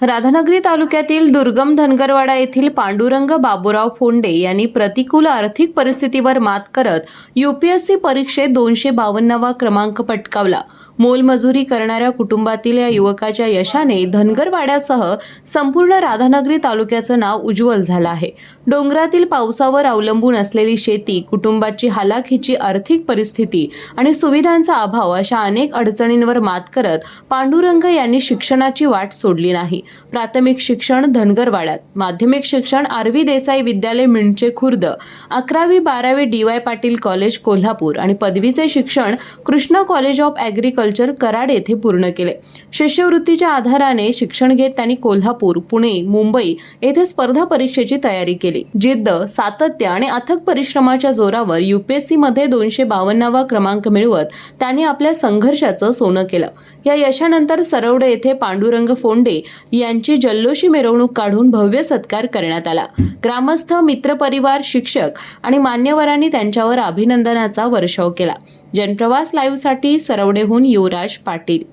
राधानगरी तालुक्यातील दुर्गम धनगरवाडा येथील पांडुरंग बाबूराव फोंडे यांनी प्रतिकूल आर्थिक परिस्थितीवर मात करत यूपीएससी परीक्षेत 252वा क्रमांक पटकावला। मोलमजुरी करणाऱ्या कुटुंबातील या युवकाच्या यशाने धनगरवाड्यासह संपूर्ण राधानगरी तालुक्याचं नाव उज्ज्वल झालं आहे। डोंगरातील पावसावर अवलंबून असलेली शेती, कुटुंबाची हालाखीची आर्थिक परिस्थिती आणि सुविधांचा अभाव अशा अनेक अडचणींवर मात करत पांडुरंग यांनी शिक्षणाची वाट सोडली नाही। प्राथमिक शिक्षण धनगरवाड्यात, माध्यमिक शिक्षण आर.व्ही. देसाई विद्यालय मिंडचे खुर्द, 11वी 12वी डी.वाय. पाटील कॉलेज कोल्हापूर आणि पदवीचे शिक्षण Krishna college of agriculture Karad येथे पूर्ण केले। शिष्यवृत्तीच्या आधाराने शिक्षण घेत त्यांनी कोल्हापूर, पुणे, मुंबई येथे स्पर्धा परीक्षेची तयारी केली। जिद्द, सातत्य आणि अथक परिश्रमाच्या जोरावर यूपीएससी मध्ये 252वा क्रमांक मिळवत त्यांनी आपल्या संघर्षाचं सोनं केलं। या यशानंतर सरवडे येथे पांडुरंग फोंडे यांची जल्लोषी मिरवणूक काढून भव्य सत्कार करण्यात आला। ग्रामस्थ, मित्रपरिवार, शिक्षक आणि मान्यवरांनी त्यांच्यावर अभिनंदनाचा वर्षाव केला। जनप्रवास लाईव्हसाठी सरवडेहून युवराज पाटील।